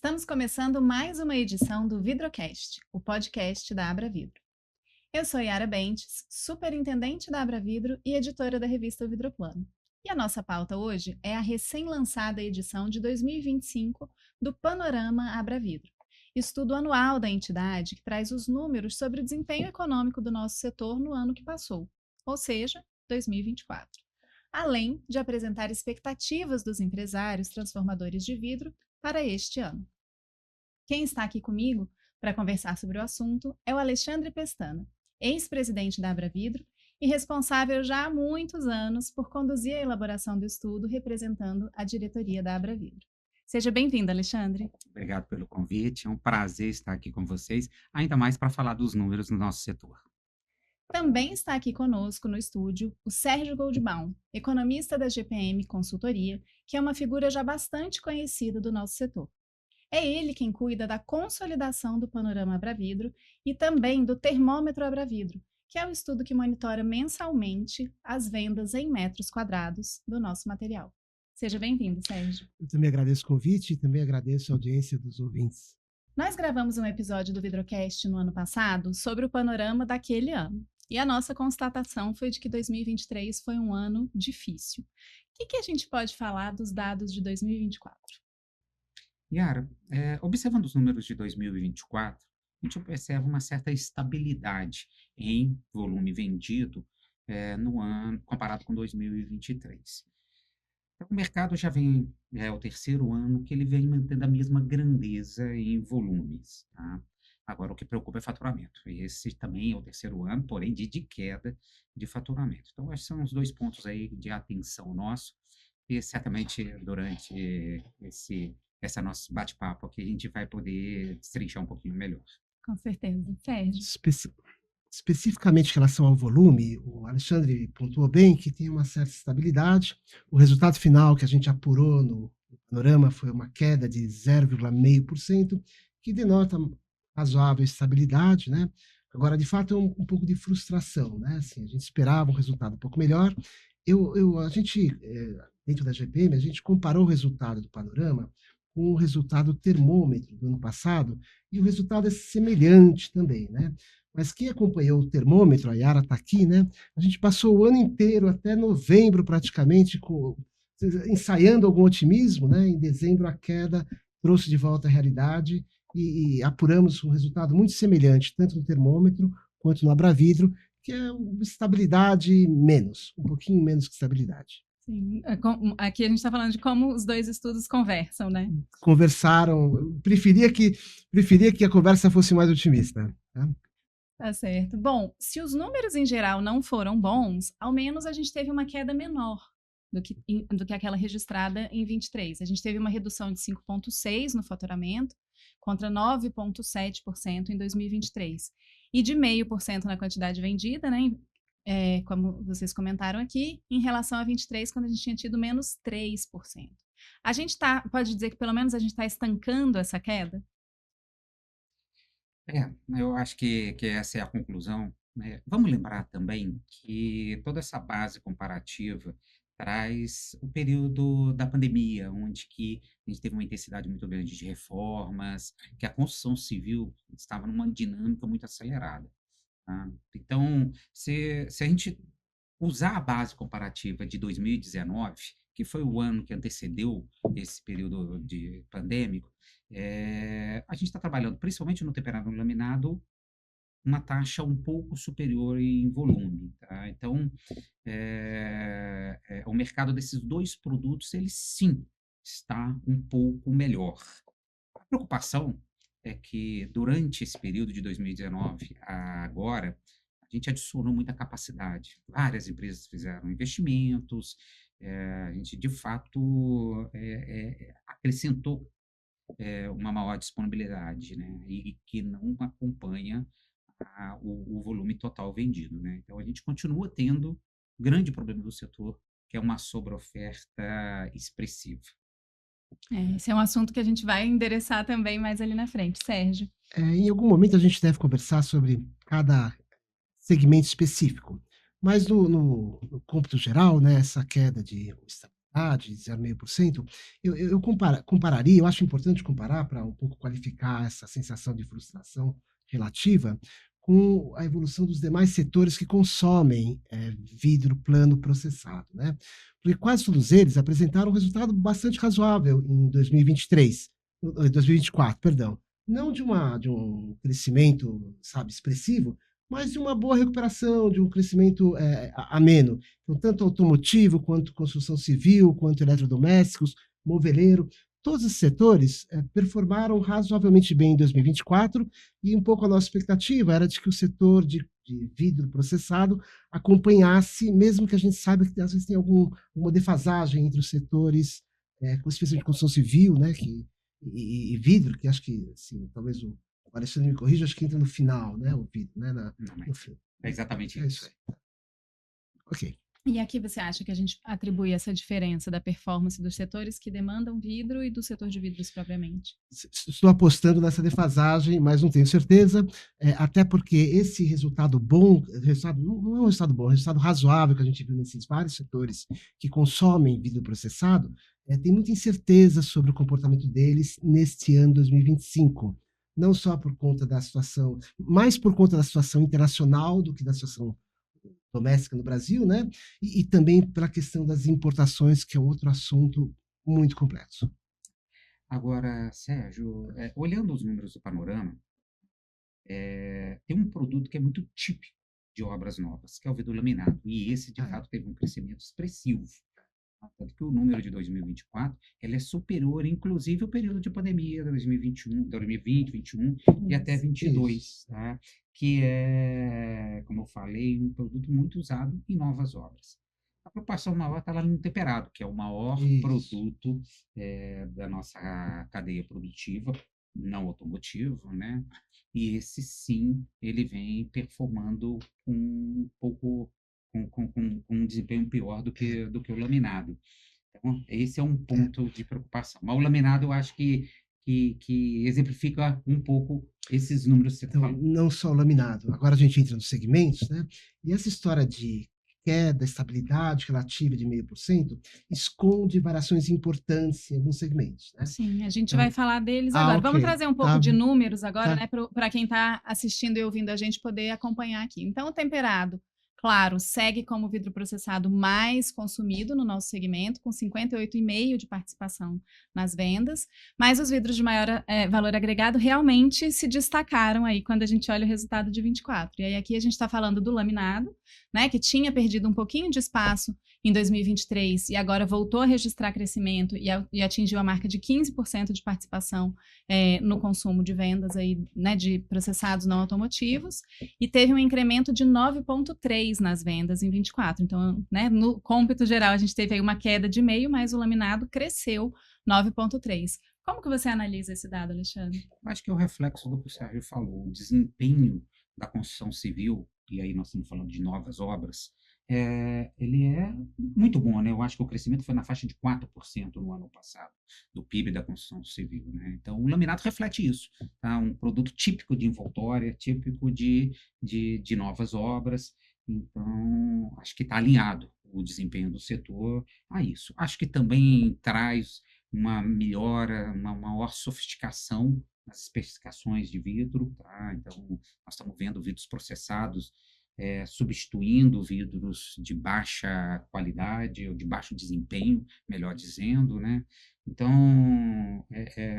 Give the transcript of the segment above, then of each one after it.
Estamos começando mais uma edição do Vidrocast, o podcast da Abra Vidro. Eu sou Yara Bentes, superintendente da Abra Vidro e editora da revista Vidroplano. E a nossa pauta hoje é a recém-lançada edição de 2025 do Panorama Abra Vidro, estudo anual da entidade que traz os números sobre o desempenho econômico do nosso setor no ano que passou, ou seja, 2024. Além de apresentar expectativas dos empresários transformadores de vidro para este ano. Quem está aqui comigo para conversar sobre o assunto é o Alexandre Pestana, ex-presidente da Abra Vidro e responsável já há muitos anos por conduzir a elaboração do estudo representando a diretoria da Abra Vidro. Seja bem-vindo, Alexandre. Obrigado pelo convite, é um prazer estar aqui com vocês, ainda mais para falar dos números no nosso setor. Também está aqui conosco no estúdio o Sérgio Goldbaum, economista da GPM Consultoria, que é uma figura já bastante conhecida do nosso setor. É ele quem cuida da consolidação do panorama Abravidro e também do termômetro Abravidro, que é o estudo que monitora mensalmente as vendas em metros quadrados do nosso material. Seja bem-vindo, Sérgio. Eu também agradeço o convite e também agradeço a audiência dos ouvintes. Nós gravamos um episódio do Vidrocast no ano passado sobre o panorama daquele ano. E a nossa constatação foi de que 2023 foi um ano difícil. O que a gente pode falar dos dados de 2024? Yara, observando os números de 2024, a gente observa uma certa estabilidade em volume vendido no ano comparado com 2023. Então, o mercado é o terceiro ano que ele vem mantendo a mesma grandeza em volumes, tá? Agora, o que preocupa é faturamento. E esse também é o terceiro ano, porém, de queda de faturamento. Então, esses são os dois pontos aí de atenção nosso. E certamente, durante esse nosso bate-papo aqui, a gente vai poder destrinchar um pouquinho melhor. Com certeza. Sérgio. Especificamente em relação ao volume, o Alexandre pontuou bem que tem uma certa estabilidade. O resultado final que a gente apurou no panorama foi uma queda de 0,5%, que denota razoável estabilidade, né? Agora, de fato, é um pouco de frustração, né? Assim, a gente esperava um resultado um pouco melhor. A gente, dentro da GPM, a gente comparou o resultado do panorama com o resultado do termômetro do ano passado, e o resultado é semelhante também, né? Mas quem acompanhou o termômetro, a Yara está aqui, né? A gente passou o ano inteiro, até novembro praticamente, ensaiando algum otimismo, né? Em dezembro a queda trouxe de volta a realidade e apuramos um resultado muito semelhante, tanto no termômetro quanto no Abravidro, que é uma estabilidade menos, um pouquinho menos que estabilidade. Sim, aqui a gente está falando de como os dois estudos conversam, né? Conversaram, preferia que a conversa fosse mais otimista. Tá? Tá certo. Bom, se os números em geral não foram bons, ao menos a gente teve uma queda menor do que aquela registrada em 23. A gente teve uma redução de 5,6% no faturamento, contra 9,7% em 2023. E de 0,5% na quantidade vendida, né? Como vocês comentaram aqui, em relação a 23, quando a gente tinha tido menos 3%. A gente pode dizer que pelo menos a gente está estancando essa queda? Eu acho que essa é a conclusão, né? Vamos lembrar também que toda essa base comparativa traz o período da pandemia, onde que a gente teve uma intensidade muito grande de reformas, que a construção civil estava numa dinâmica muito acelerada, tá? Então, se a gente usar a base comparativa de 2019, que foi o ano que antecedeu esse período de pandêmico, a gente está trabalhando, principalmente no temperado laminado, uma taxa um pouco superior em volume, tá? Então, o mercado desses dois produtos, ele sim está um pouco melhor. A preocupação é que durante esse período de 2019 a agora, a gente adicionou muita capacidade. Várias empresas fizeram investimentos, a gente de fato acrescentou uma maior disponibilidade, né? E que não acompanha o volume total vendido, né? Então a gente continua tendo grande problema do setor, que é uma sobreoferta expressiva. Esse é um assunto que a gente vai endereçar também mais ali na frente. Sérgio. Em algum momento a gente deve conversar sobre cada segmento específico, mas no cômputo geral, né, essa queda de de 0,5%, eu compararia, eu acho importante comparar para um pouco qualificar essa sensação de frustração relativa com a evolução dos demais setores que consomem vidro plano processado, né? Porque quase todos eles apresentaram um resultado bastante razoável em 2023, 2024, perdão. Não de um crescimento, sabe, expressivo, mas de uma boa recuperação, de um crescimento ameno. Então, tanto automotivo, quanto construção civil, quanto eletrodomésticos, moveleiro, todos esses setores performaram razoavelmente bem em 2024 e um pouco a nossa expectativa era de que o setor de vidro processado acompanhasse, mesmo que a gente saiba que às vezes tem alguma defasagem entre os setores, especialmente de construção civil, né, e vidro, que acho que, assim, talvez o Alexandre me corrija, acho que entra no final, né, o vidro, né, Não, no fim. é exatamente É isso isso. aí. Ok. E aqui você acha que a gente atribui essa diferença da performance dos setores que demandam vidro e do setor de vidros propriamente? Estou apostando nessa defasagem, mas não tenho certeza, até porque esse resultado bom, resultado, não é um resultado bom, é um resultado razoável que a gente viu nesses vários setores que consomem vidro processado, tem muita incerteza sobre o comportamento deles neste ano 2025. Não só por conta da situação, mais por conta da situação internacional do que da situação doméstica no Brasil, né? E também pela questão das importações, que é um outro assunto muito complexo. Agora, Sérgio, olhando os números do panorama, tem um produto que é muito típico de obras novas, que é o vidro laminado, e esse, de fato, teve um crescimento expressivo. Tanto que o número de 2024 ele é superior, inclusive, ao período de pandemia de 2021, 2020, 21 e até Isso. 22, tá? Que é, como eu falei, um produto muito usado em novas obras. A preocupação maior está lá no temperado, que é o maior Isso. produto da nossa cadeia produtiva, não automotivo, né? E esse sim, ele vem performando um pouco com um desempenho pior do que o laminado. Então, esse é um ponto de preocupação. Mas o laminado, eu acho que exemplifica um pouco esses números que você está Então, falando. não só o laminado. Agora a gente entra nos segmentos, né? E essa história de queda, estabilidade relativa de 0,5% esconde variações importantes em alguns segmentos, né? Sim, a gente Então, vai falar deles agora. Vamos ok, trazer um pouco tá, de números agora, tá. né, para quem está assistindo e ouvindo a gente poder acompanhar aqui. Então, o temperado, claro, segue como o vidro processado mais consumido no nosso segmento, com 58,5% de participação nas vendas, mas os vidros de maior valor agregado realmente se destacaram aí quando a gente olha o resultado de 24. E aí aqui a gente está falando do laminado, né, que tinha perdido um pouquinho de espaço em 2023 e agora voltou a registrar crescimento e atingiu a marca de 15% de participação no consumo de vendas aí, né, de processados não automotivos, e teve um incremento de 9,3% nas vendas em 24. Então, né, no cômputo geral, a gente teve aí uma queda de meio, mas o laminado cresceu 9,3%. Como que você analisa esse dado, Alexandre? Acho que é o reflexo do que o Sérgio falou, o desempenho da construção civil, e aí nós estamos falando de novas obras, ele é muito bom, né? Eu acho que o crescimento foi na faixa de 4% no ano passado, do PIB da construção civil, né? Então, o laminado reflete isso, tá? Um produto típico de envoltória, típico de novas obras. Então, acho que está alinhado o desempenho do setor a isso. Acho que também traz uma melhora, uma maior sofisticação nas especificações de vidro, tá? Então, nós estamos vendo vidros processados substituindo vidros de baixa qualidade ou de baixo desempenho, melhor dizendo, né? Então,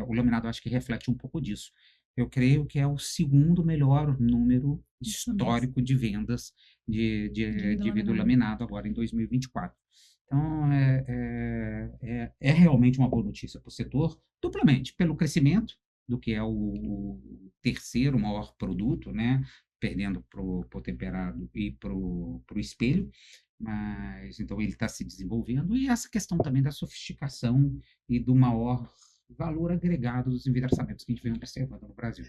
o laminado acho que reflete um pouco disso. Eu creio que é o segundo melhor número Isso mesmo. histórico de vendas de vidro laminado agora em 2024. Então, é realmente uma boa notícia para o setor, duplamente, pelo crescimento, do que é o terceiro maior produto, né? Perdendo para o temperado e para o espelho, mas então ele está se desenvolvendo, e essa questão também da sofisticação e do maior valor agregado dos envidraçamentos que a gente vem observando no Brasil.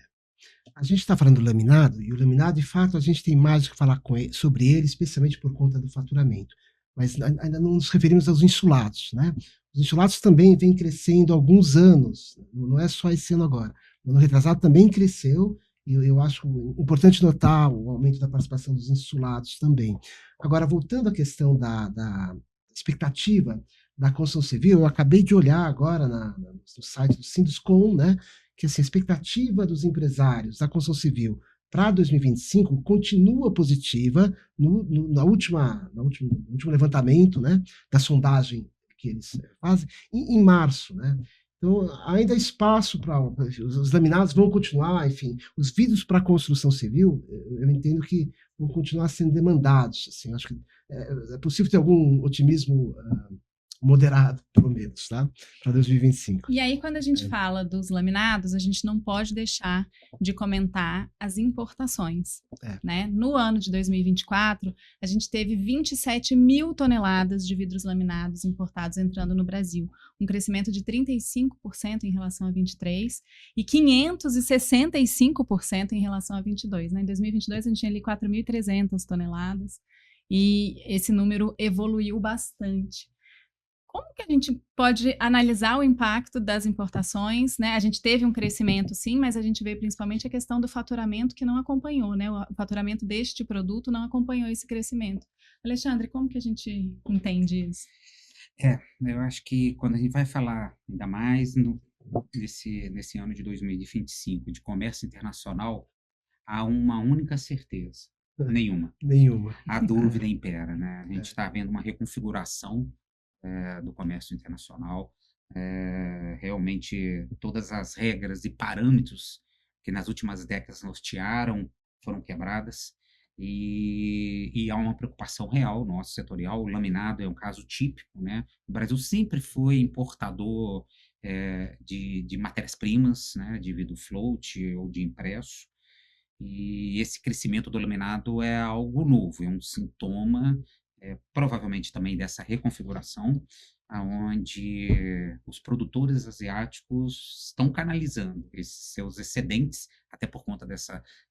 A gente está falando do laminado, e o laminado, de fato, a gente tem mais o que falar sobre ele, especialmente por conta do faturamento. Mas ainda não nos referimos aos insulados, né? Os insulados também vêm crescendo há alguns anos, não é só esse ano agora. O ano retrasado também cresceu, e eu acho importante notar o aumento da participação dos insulados também. Agora, voltando à questão expectativa da construção civil, eu acabei de olhar agora no site do Sinduscon, né, que assim, a expectativa dos empresários da construção civil para 2025 continua positiva no último levantamento, né, da sondagem que eles fazem, em março, né? Então, ainda há espaço para os laminados vão continuar, enfim, os vidros para a construção civil, eu entendo que vão continuar sendo demandados. Assim, acho que é possível ter algum otimismo moderado, pelo menos, tá? Para 2025. E aí, quando a gente fala dos laminados, a gente não pode deixar de comentar as importações, né? No ano de 2024, a gente teve 27 mil toneladas de vidros laminados importados entrando no Brasil, um crescimento de 35% em relação a 23 e 565% em relação a 22, né? Em 2022, a gente tinha ali 4.300 toneladas e esse número evoluiu bastante. Como que a gente pode analisar o impacto das importações, né? A gente teve um crescimento, sim, mas a gente vê principalmente a questão do faturamento que não acompanhou, né? O faturamento deste produto não acompanhou esse crescimento. Alexandre, como que a gente entende isso? Eu acho que quando a gente vai falar, ainda mais nesse ano de 2025, de comércio internacional, há uma única certeza: nenhuma. Nenhuma. A dúvida impera, né? A gente está vendo uma reconfiguração do comércio internacional. Realmente, todas as regras e parâmetros que nas últimas décadas nortearam foram quebradas e há uma preocupação real nossa setorial. O laminado é um caso típico, né? O Brasil sempre foi importador de matérias-primas, né? De vidro float ou de impresso, e esse crescimento do laminado é algo novo, é um sintoma provavelmente também dessa reconfiguração, onde os produtores asiáticos estão canalizando esses seus excedentes, até por conta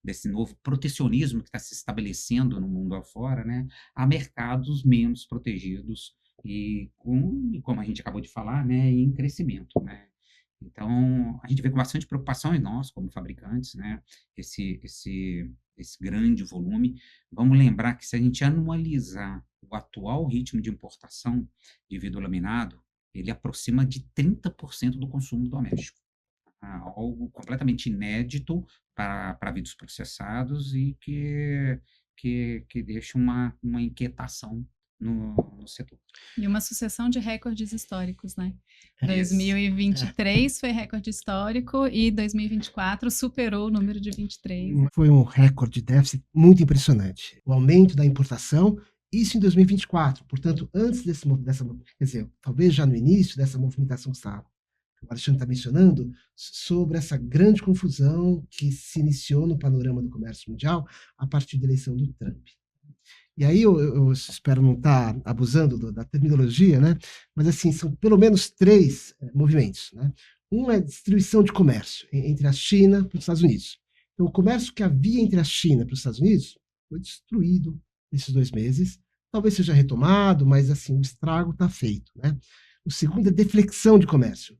desse novo protecionismo que está se estabelecendo no mundo afora, né, a mercados menos protegidos e como a gente acabou de falar, né, em crescimento, né. Então, a gente vê com bastante preocupação em nós, como fabricantes, né, esse grande volume. Vamos lembrar que, se a gente anualizar o atual ritmo de importação de vidro laminado, ele aproxima de 30% do consumo doméstico. Algo completamente inédito para vidros processados e que deixa uma inquietação no setor. E uma sucessão de recordes históricos, né? 2023 foi recorde histórico e 2024 superou o número de 23. Foi um recorde de déficit muito impressionante. O aumento da importação, isso em 2024. Portanto, antes dessa, quer dizer, talvez já no início dessa movimentação que o Alexandre está mencionando, sobre essa grande confusão que se iniciou no panorama do comércio mundial a partir da eleição do Trump. E aí eu espero não estar abusando da terminologia, né? Mas assim, são pelo menos 3 movimentos, né? Um é destruição de comércio entre a China e os Estados Unidos. Então, o comércio que havia entre a China e os Estados Unidos foi destruído nesses 2 meses. Talvez seja retomado, mas assim, o estrago está feito, né? O segundo é deflexão de comércio,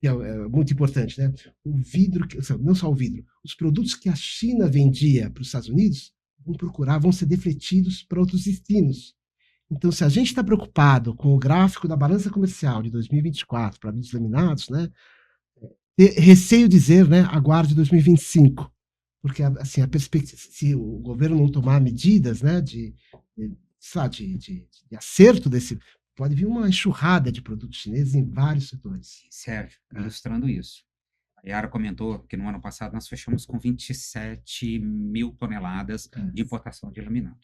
que é muito importante, né? O vidro, não só o vidro, os produtos que a China vendia para os Estados Unidos vão ser defletidos para outros destinos. Então, se a gente está preocupado com o gráfico da balança comercial de 2024 para vidros laminados, né, receio dizer, né, aguarde 2025, porque assim, a perspectiva, se o governo não tomar medidas, né, de acerto pode vir uma enxurrada de produtos chineses em vários setores. Sérgio, ilustrando isso, a Yara comentou que no ano passado nós fechamos com 27 mil toneladas de importação de laminado.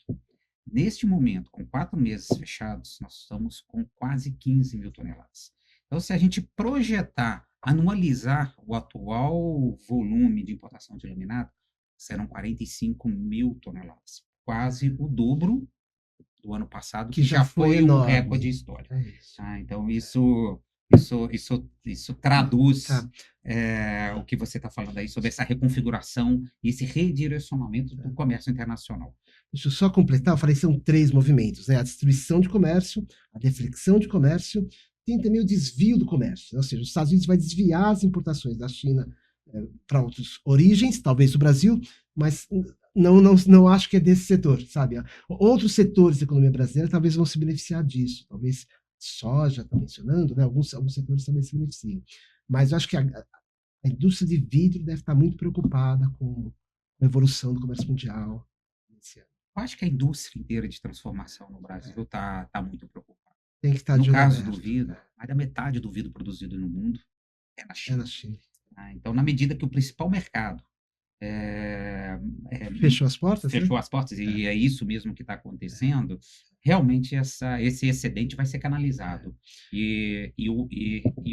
Neste momento, com 4 meses fechados, nós estamos com quase 15 mil toneladas. Então, se a gente projetar, anualizar o atual volume de importação de laminado, serão 45 mil toneladas. Quase o dobro do ano passado, que já foi um recorde histórico. Então, isso traduz o que você está falando aí sobre essa reconfiguração e esse redirecionamento do comércio internacional. Deixa eu só completar, eu falei que são 3 movimentos, né? A destruição de comércio, a deflexão de comércio, tem também o desvio do comércio, ou seja, os Estados Unidos vai desviar as importações da China para outras origens, talvez do Brasil, mas não acho que é desse setor, sabe? Outros setores da economia brasileira talvez vão se beneficiar disso, talvez soja, está mencionando, né? Alguns setores também se beneficiam. Mas eu acho que a indústria de vidro deve estar muito preocupada com a evolução do comércio mundial esse ano. Eu acho que a indústria inteira de transformação no Brasil está muito preocupada. Tem que estar No de olho caso do aberto. vidro, mais da metade do vidro produzido no mundo é na É China. na China. Então, na medida que o principal mercado Fechou as portas, né? fechou as portas, e é isso mesmo que está acontecendo, realmente esse excedente vai ser canalizado. E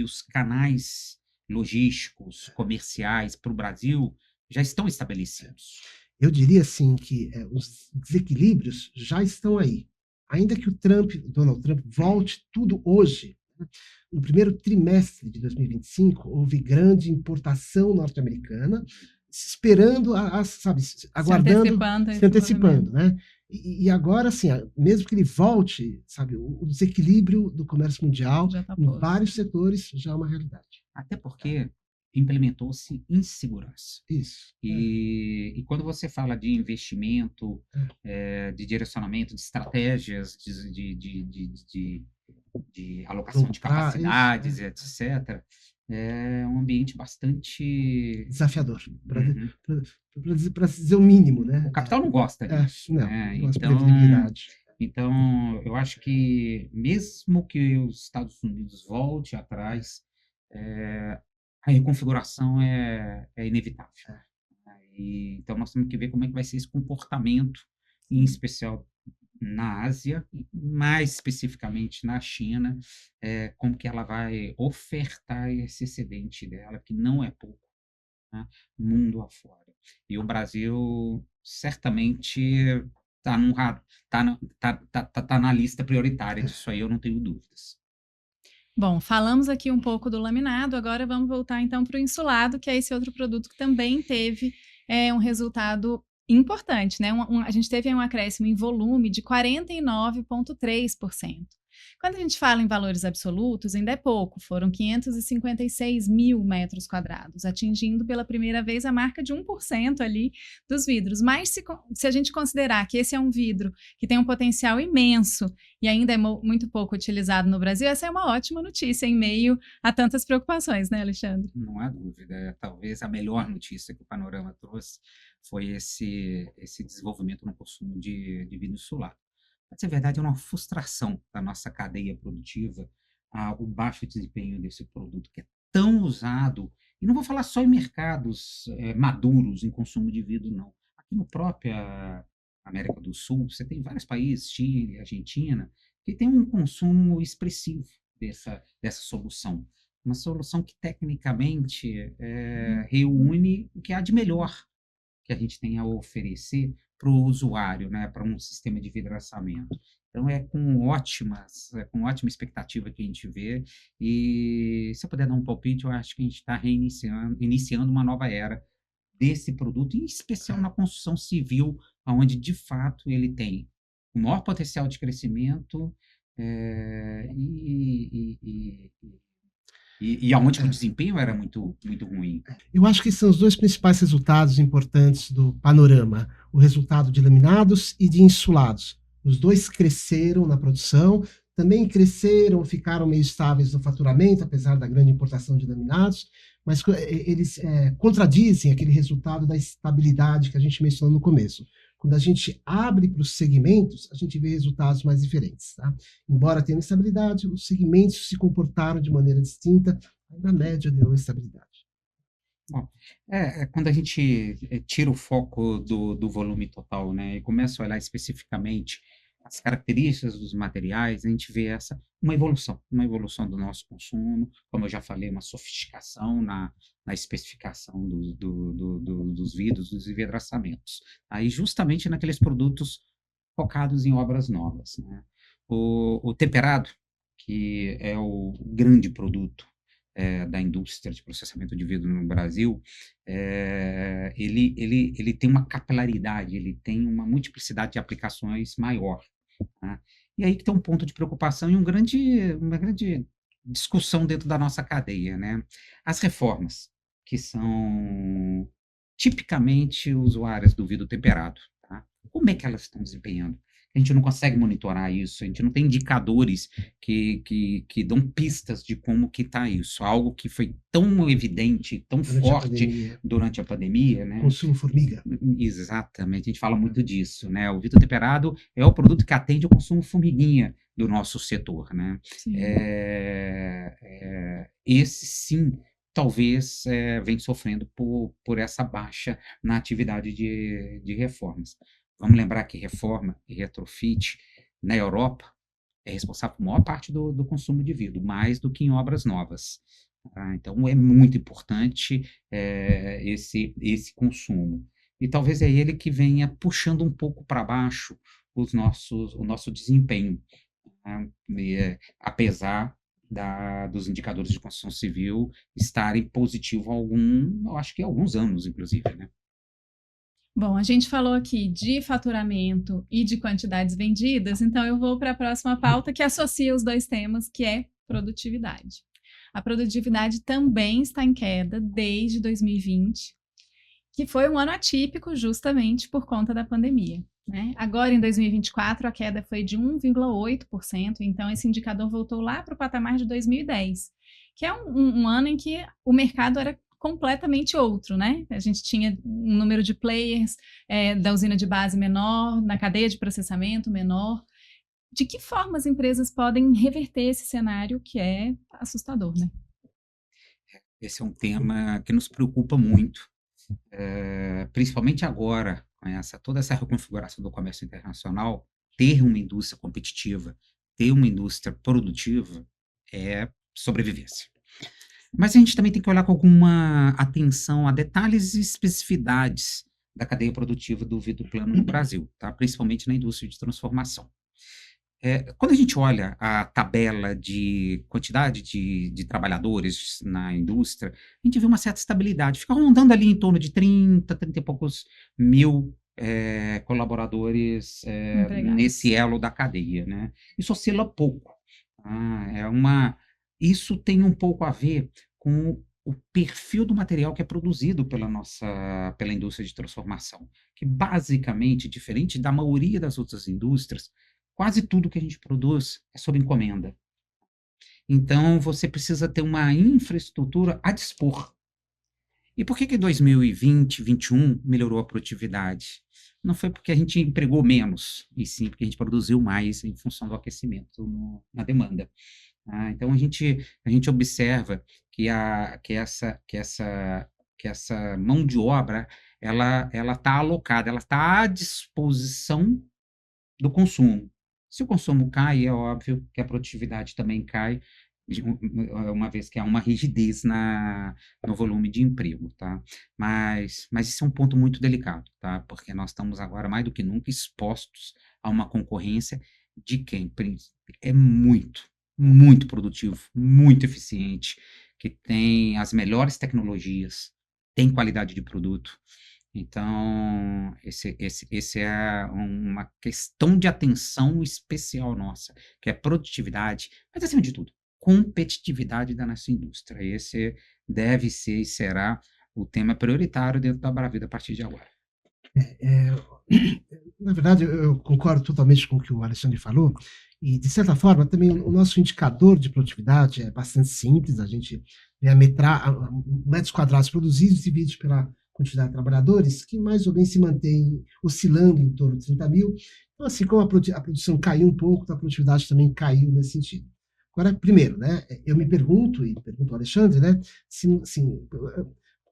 os canais logísticos, comerciais para o Brasil já estão estabelecidos. Eu diria assim que os desequilíbrios já estão aí. Ainda que o Donald Trump, volte tudo hoje, né? No primeiro trimestre de 2025, houve grande importação norte-americana, esperando, sabe, aguardando, se antecipando, né? E agora, assim, mesmo que ele volte, sabe, o desequilíbrio do comércio mundial Já tá em posto. vários setores já é uma realidade. Até porque implementou-se insegurança. Isso. E quando você fala de investimento, de direcionamento de estratégias, de alocação Longo de prazo, capacidades, isso, etc., é um ambiente bastante. desafiador, Uhum. para dizer o mínimo, né? O capital não gosta disso, Não, né? não gosto de previsibilidade. Então, eu acho que mesmo que os Estados Unidos volte atrás, a reconfiguração é inevitável. Então, nós temos que ver como é que vai ser esse comportamento, em especial na Ásia, mais especificamente na China, como que ela vai ofertar esse excedente dela, que não é pouco, né, mundo afora. E o Brasil certamente está na lista prioritária disso aí, eu não tenho dúvidas. Bom, falamos aqui um pouco do laminado, agora vamos voltar então para o insulado, que é esse outro produto que também teve um resultado importante, né? A gente teve um acréscimo em volume de 49,3%. Quando a gente fala em valores absolutos, ainda é pouco, foram 556 mil metros quadrados, atingindo pela primeira vez a marca de 1% ali dos vidros. Mas se a gente considerar que esse é um vidro que tem um potencial imenso e ainda é muito pouco utilizado no Brasil, essa é uma ótima notícia em meio a tantas preocupações, né, Alexandre? Não há dúvida. Talvez a melhor notícia que o Panorama trouxe foi esse desenvolvimento no consumo de vidro insulado. Para ser verdade, é uma frustração da nossa cadeia produtiva o baixo desempenho desse produto, que é tão usado, e não vou falar só em mercados maduros em consumo de vidro, não. Aqui no próprio América do Sul, você tem vários países, Chile, Argentina, que tem um consumo expressivo dessa solução. Uma solução que, tecnicamente, reúne o que há de melhor que a gente tem a oferecer para o usuário, né, para um sistema de vidraçamento. Então, é com ótima expectativa que a gente vê, e se eu puder dar um palpite, eu acho que a gente está iniciando uma nova era desse produto, em especial na construção civil, onde, de fato, ele tem o maior potencial de crescimento e aonde o desempenho era muito, muito ruim. Eu acho que são os dois principais resultados importantes do panorama: o resultado de laminados e de insulados. Os dois cresceram na produção, também cresceram, ficaram meio estáveis no faturamento, apesar da grande importação de laminados, mas eles contradizem aquele resultado da estabilidade que a gente mencionou no começo. Quando a gente abre para os segmentos, a gente vê resultados mais diferentes. Tá? Embora tenha estabilidade, os segmentos se comportaram de maneira distinta, na média deu estabilidade. Bom, quando a gente tira o foco do volume total, né, e começa a olhar especificamente as características dos materiais, a gente vê uma evolução do nosso consumo, como eu já falei, uma sofisticação na especificação dos vidros, dos envidraçamentos. Aí, justamente naqueles produtos focados em obras novas, né? O temperado, que é o grande produto da indústria de processamento de vidro no Brasil, ele tem uma capilaridade, ele tem uma multiplicidade de aplicações maior. Tá? E aí que tem um ponto de preocupação e uma grande discussão dentro da nossa cadeia, né? As reformas, que são tipicamente usuárias do vidro temperado, tá? Como é que elas estão desempenhando? A gente não consegue monitorar isso, a gente não tem indicadores que dão pistas de como que está isso. Algo que foi tão evidente, tão Durante a forte pandemia, durante a pandemia, né? consumo formiga. Exatamente, a gente fala muito disso, né? O vidro temperado é o produto que atende ao consumo formiguinha do nosso setor, né? Sim. Esse sim, talvez vem sofrendo por essa baixa na atividade de reformas. Vamos lembrar que reforma e retrofit na Europa é responsável por maior parte do consumo de vidro, mais do que em obras novas. Tá? Então, é muito importante esse consumo. E talvez é ele que venha puxando um pouco para baixo o nosso desempenho, tá? Apesar dos indicadores de construção civil estarem positivos eu acho que há alguns anos, inclusive, né? Bom, a gente falou aqui de faturamento e de quantidades vendidas, então eu vou para a próxima pauta que associa os dois temas, que é produtividade. A produtividade também está em queda desde 2020, que foi um ano atípico justamente por conta da pandemia, né? Agora, em 2024, a queda foi de 1,8%, então esse indicador voltou lá para o patamar de 2010, que é um ano em que o mercado era completamente outro, né? A gente tinha um número de players da usina de base menor, na cadeia de processamento menor. De que forma as empresas podem reverter esse cenário que é assustador, né? Esse é um tema que nos preocupa muito, principalmente agora, com toda essa reconfiguração do comércio internacional. Ter uma indústria competitiva, ter uma indústria produtiva é sobrevivência. Mas a gente também tem que olhar com alguma atenção a detalhes e especificidades da cadeia produtiva do vidro plano no Brasil, tá? Principalmente na indústria de transformação. Quando a gente olha a tabela de quantidade de trabalhadores na indústria, a gente vê uma certa estabilidade. Fica rondando ali em torno de 30 e poucos mil colaboradores nesse elo da cadeia, né? Isso oscila pouco. Tá? Isso tem um pouco a ver com o perfil do material que é produzido pela indústria de transformação, que basicamente, diferente da maioria das outras indústrias, quase tudo que a gente produz é sob encomenda. Então, você precisa ter uma infraestrutura a dispor. E por que 2020, 2021 melhorou a produtividade? Não foi porque a gente empregou menos, e sim porque a gente produziu mais em função do aquecimento na demanda. Então, a gente observa que essa mão de obra ela está alocada, ela está à disposição do consumo. Se o consumo cai, é óbvio que a produtividade também cai, uma vez que há uma rigidez no volume de emprego, tá? Mas isso é um ponto muito delicado, tá? Porque nós estamos agora, mais do que nunca, expostos a uma concorrência de quem é muito, muito produtivo, muito eficiente, que tem as melhores tecnologias, tem qualidade de produto. Então, esse é uma questão de atenção especial nossa, que é produtividade, mas, acima de tudo, competitividade da nossa indústria. Esse deve ser e será o tema prioritário dentro da Abra Vidro a partir de agora. Na verdade, eu concordo totalmente com o que o Alexandre falou, e, de certa forma, também o nosso indicador de produtividade é bastante simples. A gente vê metros quadrados produzidos divididos pela quantidade de trabalhadores, que mais ou menos se mantém oscilando em torno de 30 mil. Então, assim, como a produção caiu um pouco, a produtividade também caiu nesse sentido. Agora, primeiro, né, eu me pergunto, e pergunto ao Alexandre, né,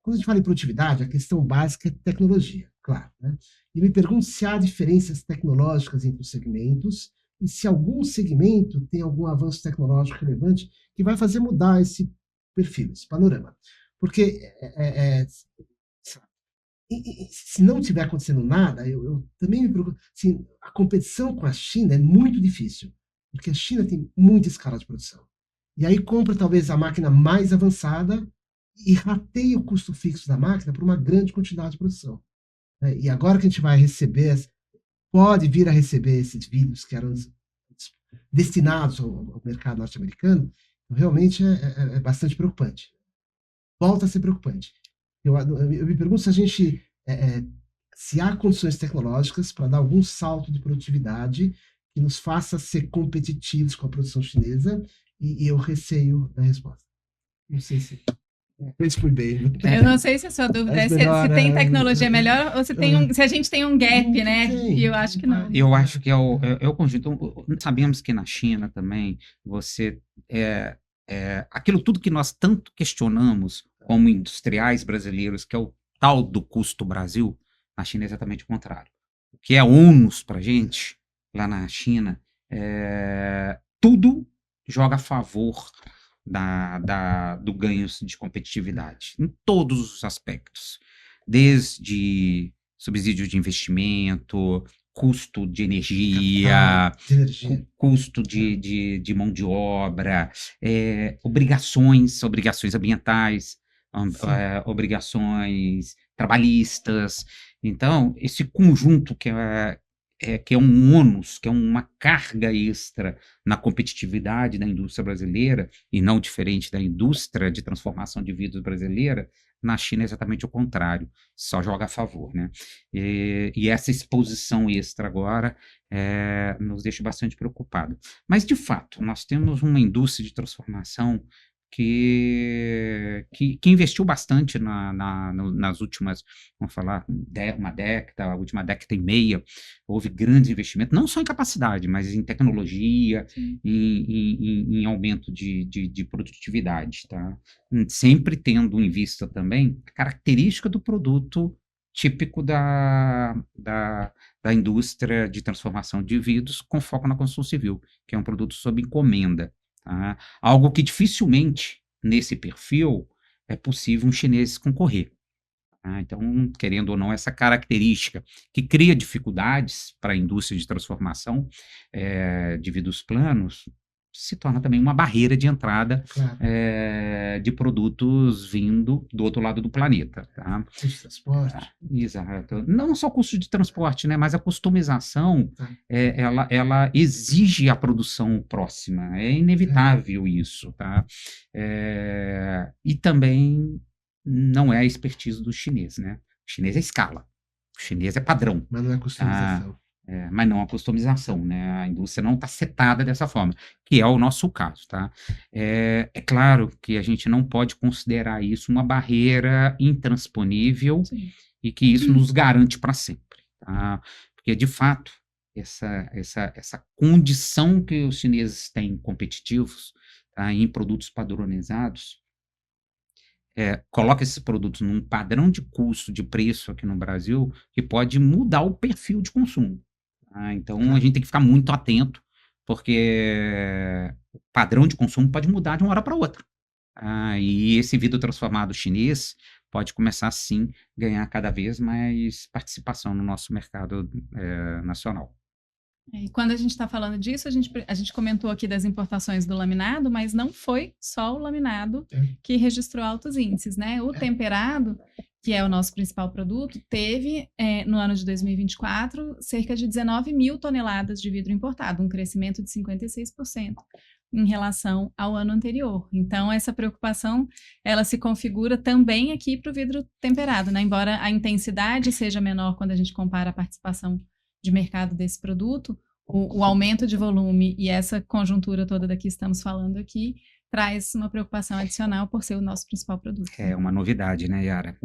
quando a gente fala em produtividade, a questão básica é tecnologia, claro, né? E me pergunto se há diferenças tecnológicas entre os segmentos e se algum segmento tem algum avanço tecnológico relevante que vai fazer mudar esse perfil, esse panorama. Porque se não estiver acontecendo nada, eu também me preocupo. Assim, a competição com a China é muito difícil, porque a China tem muita escala de produção. E aí compra talvez a máquina mais avançada e rateia o custo fixo da máquina por uma grande quantidade de produção. E agora que a gente vai pode vir a receber esses vidros que eram destinados ao mercado norte-americano, realmente é bastante preocupante. Volta a ser preocupante. Eu me pergunto se a gente, se há condições tecnológicas para dar algum salto de produtividade que nos faça ser competitivos com a produção chinesa, e eu receio da resposta. Não sei se eu fui bem. Eu não sei se a sua dúvida é se tem tecnologia melhor ou se a gente tem um gap, né? E eu acho que não. Eu acho que é o conjunto. Sabemos que na China também você aquilo tudo que nós tanto questionamos como industriais brasileiros, que é o tal do custo Brasil, na China é exatamente o contrário. O que é ônus para a gente, lá na China, tudo joga a favor do ganho de competitividade, em todos os aspectos, desde subsídio de investimento, custo de energia, custo de mão de obra, obrigações ambientais, obrigações trabalhistas. Então, esse conjunto que é um ônus, que é uma carga extra na competitividade da indústria brasileira, e não diferente da indústria de transformação de vidros brasileira, na China é exatamente o contrário, só joga a favor, né? E essa exposição extra agora nos deixa bastante preocupado. Mas, de fato, nós temos uma indústria de transformação que investiu bastante nas últimas, vamos falar, uma década, a última década e meia, houve grandes investimentos, não só em capacidade, mas em tecnologia, em aumento de produtividade, tá? Sempre tendo em vista também a característica do produto típico da indústria de transformação de vidros com foco na construção civil, que é um produto sob encomenda. Tá? Algo que dificilmente, nesse perfil, é possível um chinês concorrer. Tá? Então, querendo ou não, essa característica que cria dificuldades para a indústria de transformação de vidros planos se torna também uma barreira de entrada de produtos vindo do outro lado do planeta. Tá? Custo de transporte. Exato. Não só custo de transporte, né, mas a customização, ela exige a produção próxima. É inevitável isso. Tá? E também não é a expertise do chinês. Né? O chinês é escala. O chinês é padrão. Mas não é customização. Mas não a customização, né? A indústria não está setada dessa forma, que é o nosso caso, tá? É claro que a gente não pode considerar isso uma barreira intransponível. Sim. E que isso nos garante para sempre, tá? Porque, de fato, essa condição que os chineses têm competitivos, tá, em produtos padronizados, coloca esses produtos num padrão de custo, de preço aqui no Brasil, que pode mudar o perfil de consumo. Tá? Então, a gente tem que ficar muito atento, porque o padrão de consumo pode mudar de uma hora para outra. E esse vidro transformado chinês pode começar, sim, a ganhar cada vez mais participação no nosso mercado nacional. E quando a gente está falando disso, a gente comentou aqui das importações do laminado, mas não foi só o laminado que registrou altos índices, né? O temperado, que é o nosso principal produto, teve, no ano de 2024, cerca de 19 mil toneladas de vidro importado, um crescimento de 56% em relação ao ano anterior. Então, essa preocupação, ela se configura também aqui para o vidro temperado, né? Embora a intensidade seja menor quando a gente compara a participação de mercado desse produto, o aumento de volume e essa conjuntura toda da que estamos falando aqui traz uma preocupação adicional por ser o nosso principal produto. É uma novidade, né, Yara?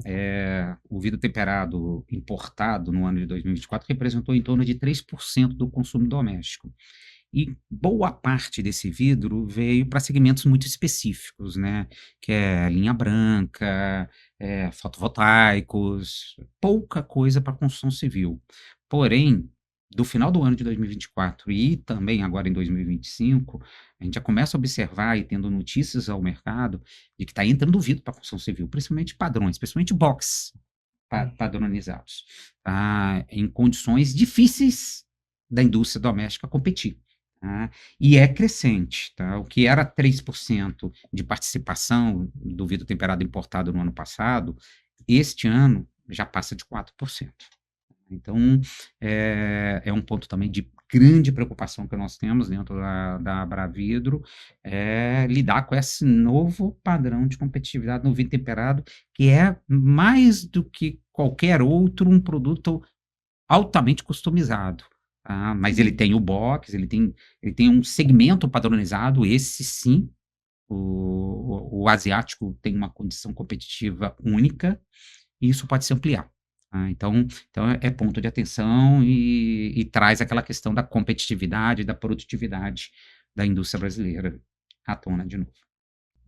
O vidro temperado importado no ano de 2024 representou em torno de 3% do consumo doméstico. E boa parte desse vidro veio para segmentos muito específicos, né? Que é linha branca, fotovoltaicos, pouca coisa para construção civil. Porém, do final do ano de 2024 e também agora em 2025, a gente já começa a observar e tendo notícias ao mercado de que está entrando vidro para construção civil, principalmente padrões, principalmente box padronizados, tá? Em condições difíceis da indústria doméstica competir. Tá? E é crescente, tá? O que era 3% de participação do vidro temperado importado no ano passado, este ano já passa de 4%. Então, é um ponto também de grande preocupação que nós temos dentro da Abravidro é lidar com esse novo padrão de competitividade no vinho temperado, que é mais do que qualquer outro um produto altamente customizado, tá? Mas ele tem o box, ele tem um segmento padronizado, esse sim, o asiático tem uma condição competitiva única, e isso pode se ampliar. Tá? Então é ponto de atenção e traz aquela questão da competitividade, da produtividade da indústria brasileira à tona de novo.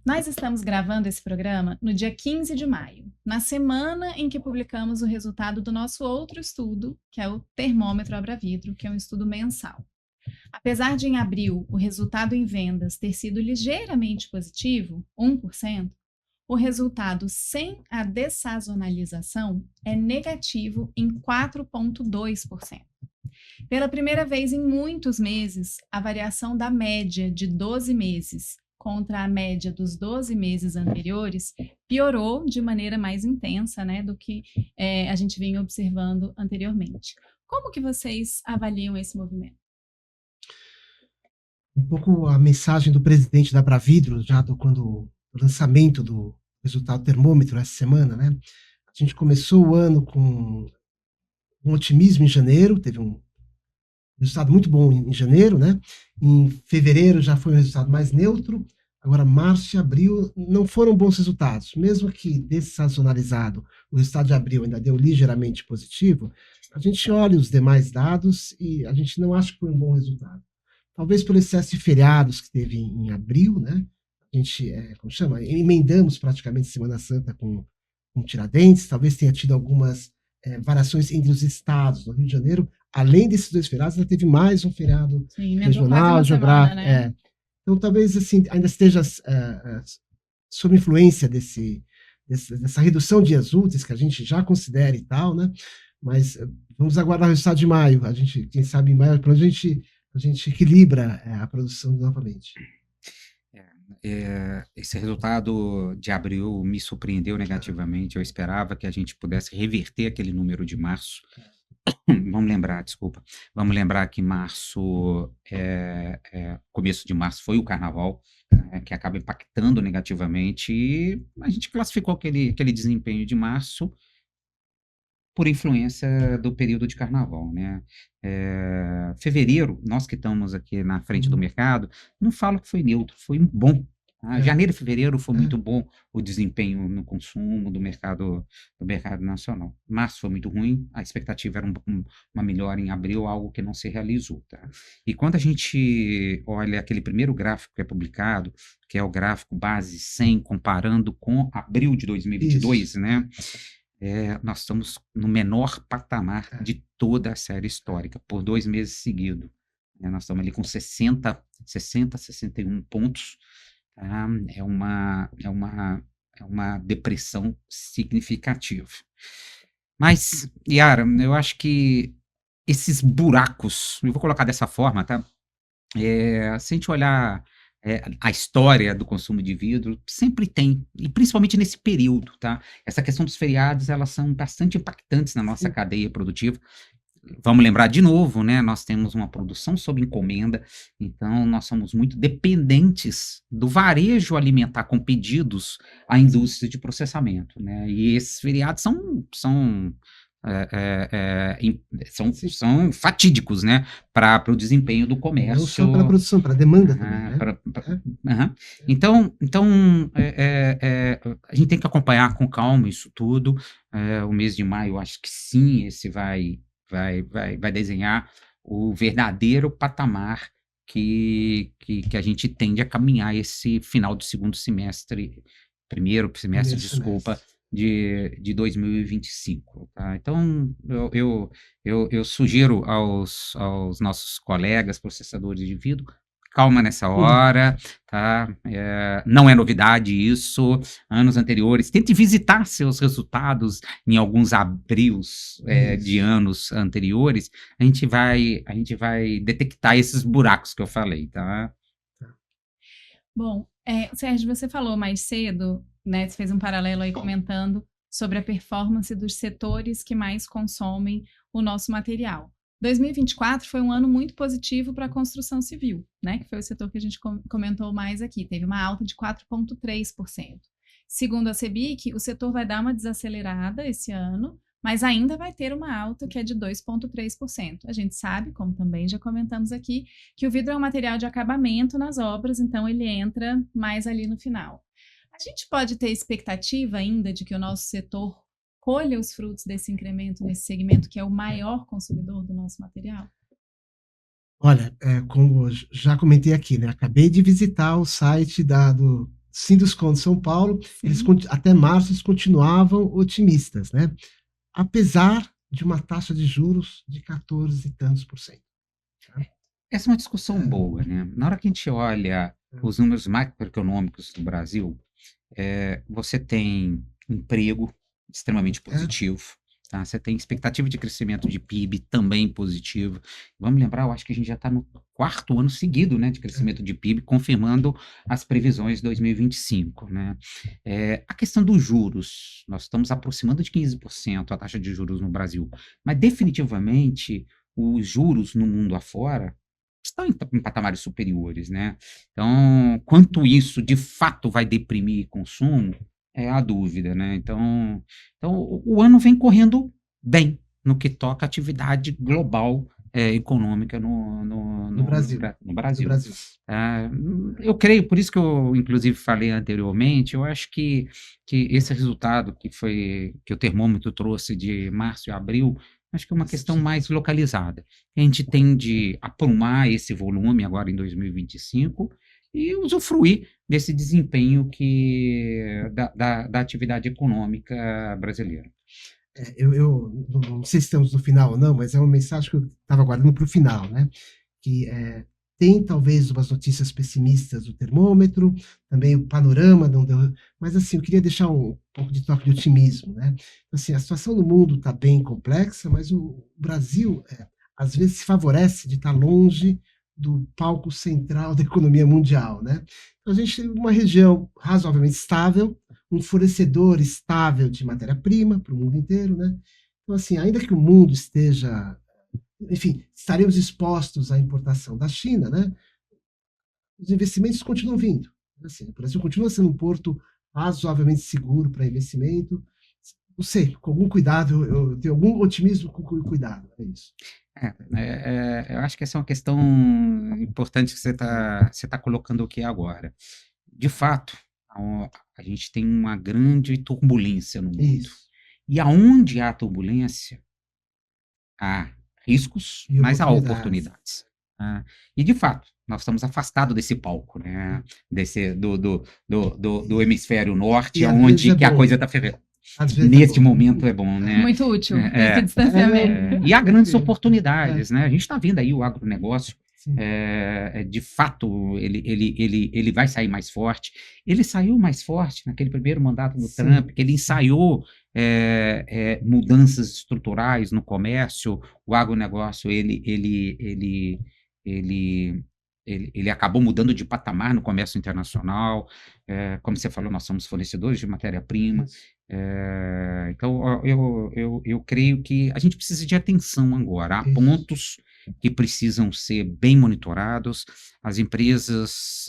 Nós estamos gravando esse programa no dia 15 de maio, na semana em que publicamos o resultado do nosso outro estudo, que é o Termômetro Abravidro, que é um estudo mensal. Apesar de em abril o resultado em vendas ter sido ligeiramente positivo, 1%, o resultado sem a dessazonalização é negativo em 4,2%. Pela primeira vez em muitos meses, a variação da média de 12 meses contra a média dos 12 meses anteriores piorou de maneira mais intensa, né, do que a gente vinha observando anteriormente. Como que vocês avaliam esse movimento? Um pouco a mensagem do presidente da Abravidro, já quando o lançamento do resultado termômetro essa semana, né? A gente começou o ano com um otimismo em janeiro, teve um resultado muito bom em janeiro, né? Em fevereiro já foi um resultado mais neutro. Agora, março e abril não foram bons resultados. Mesmo que dessazonalizado, o resultado de abril ainda deu ligeiramente positivo, a gente olha os demais dados e a gente não acha que foi um bom resultado. Talvez pelo excesso de feriados que teve em abril, né? A gente, como chama? Emendamos praticamente Semana Santa com Tiradentes, talvez tenha tido algumas variações entre os estados. No Rio de Janeiro, além desses 2 feriados, ainda teve mais um feriado regional, geográfico. Né? Então, talvez assim, ainda esteja sob influência dessa redução de dias úteis, que a gente já considera e tal, né? Mas vamos aguardar o resultado de maio. A gente, quem sabe em maio, a gente equilibra a produção novamente. Esse resultado de abril me surpreendeu negativamente. Eu esperava que a gente pudesse reverter aquele número de março. Vamos lembrar que março, começo de março foi o carnaval, que acaba impactando negativamente, e a gente classificou aquele desempenho de março por influência do período de carnaval, né? Fevereiro, nós que estamos aqui na frente do mercado, não falo que foi neutro, foi bom. Tá? Janeiro e fevereiro foi muito bom o desempenho no consumo do mercado nacional. Março foi muito ruim, a expectativa era uma melhora em abril, algo que não se realizou. Tá? E quando a gente olha aquele primeiro gráfico que é publicado, que é o gráfico base 100, comparando com abril de 2022, né? Nós estamos no menor patamar de toda a série histórica, por 2 meses seguidos. Nós estamos ali com 60, 61 pontos. Tá? É uma depressão significativa. Mas, Yara, eu acho que esses buracos, eu vou colocar dessa forma, tá? Se a gente olhar a história do consumo de vidro, sempre tem, e principalmente nesse período, tá? Essa questão dos feriados, elas são bastante impactantes na nossa cadeia produtiva. Vamos lembrar de novo, né? Nós temos uma produção sob encomenda, então nós somos muito dependentes do varejo alimentar com pedidos à indústria de processamento, né? E esses feriados são fatídicos, né, para o desempenho do comércio. Não só para a produção, para a demanda também, né? Então, a gente tem que acompanhar com calma isso tudo. O mês de maio, eu acho que sim, esse vai desenhar o verdadeiro patamar que a gente tende a caminhar esse final do primeiro semestre, desculpa, de 2025, tá? Então, eu sugiro aos nossos colegas processadores de vidro, calma nessa hora, tá? Não é novidade isso, anos anteriores, tente visitar seus resultados em alguns abrios de anos anteriores, a gente vai detectar esses buracos que eu falei, tá? Bom, Sérgio, você falou mais cedo, né, você fez um paralelo aí comentando sobre a performance dos setores que mais consomem o nosso material. 2024 foi um ano muito positivo para a construção civil, né, que foi o setor que a gente comentou mais aqui, teve uma alta de 4,3%. Segundo a CEBIC, o setor vai dar uma desacelerada esse ano, mas ainda vai ter uma alta que é de 2,3%. A gente sabe, como também já comentamos aqui, que o vidro é um material de acabamento nas obras, então ele entra mais ali no final. A gente pode ter expectativa ainda de que o nosso setor colha os frutos desse incremento nesse segmento que é o maior consumidor do nosso material? Olha, como eu já comentei aqui, né, acabei de visitar o site do Sinduscon de São Paulo, eles até março eles continuavam otimistas, né, apesar de uma taxa de juros de 14 e tantos por cento. Essa é uma discussão boa, né? Na hora que a gente olha os números macroeconômicos do Brasil, você tem emprego extremamente positivo, tá? Você tem expectativa de crescimento de PIB também positivo. Vamos lembrar, eu acho que a gente já está no 4º ano seguido, né, de crescimento de PIB, confirmando as previsões de 2025, né? A questão dos juros, nós estamos aproximando de 15% a taxa de juros no Brasil, mas definitivamente os juros no mundo afora estão em patamares superiores, né? Então, quanto isso de fato vai deprimir consumo, é a dúvida, né? Então o ano vem correndo bem no que toca à atividade global econômica No Brasil. no Brasil. Eu creio, por isso que eu inclusive falei anteriormente, eu acho que esse resultado que o termômetro trouxe de março e abril, acho que é uma questão mais localizada. A gente tende a aprumar esse volume agora em 2025 e usufruir desse desempenho da atividade econômica brasileira. Eu não sei se estamos no final ou não, mas é uma mensagem que eu estava guardando para o final, né? Que tem talvez umas notícias pessimistas do termômetro, também o panorama não deu, mas assim, eu queria deixar um pouco de toque de otimismo, né? Assim, a situação no mundo está bem complexa, mas o Brasil às vezes se favorece de estar longe do palco central da economia mundial, né? Então, a gente tem uma região razoavelmente estável, um fornecedor estável de matéria-prima para o mundo inteiro, né? Então, assim, ainda que o mundo esteja, enfim, estaremos expostos à importação da China, né? Os investimentos continuam vindo. Assim, o Brasil continua sendo um porto razoavelmente seguro para investimento. Não sei, com algum cuidado, eu tenho algum otimismo com cuidado, é isso. Eu acho que essa é uma questão importante que você tá colocando aqui agora. De fato, a gente tem uma grande turbulência no mundo. Isso. E aonde há turbulência, há riscos, E mas há oportunidades. oportunidades. E de fato, nós estamos afastados desse palco, né? Do hemisfério norte, E às vezes onde é que a bom. coisa está fervendo. Às vezes Neste é bom. momento é bom, né? Muito útil esse distanciamento. E há grandes Sim. oportunidades, né? A gente está vendo aí o agronegócio, Sim. de fato, ele vai sair mais forte. Ele saiu mais forte naquele primeiro mandato do Sim. Trump, que ele ensaiou mudanças estruturais no comércio. O agronegócio, ele acabou mudando de patamar no comércio internacional. Como você falou, nós somos fornecedores de matéria-prima. Então, eu creio que a gente precisa de atenção agora. Há Isso. pontos que precisam ser bem monitorados. As empresas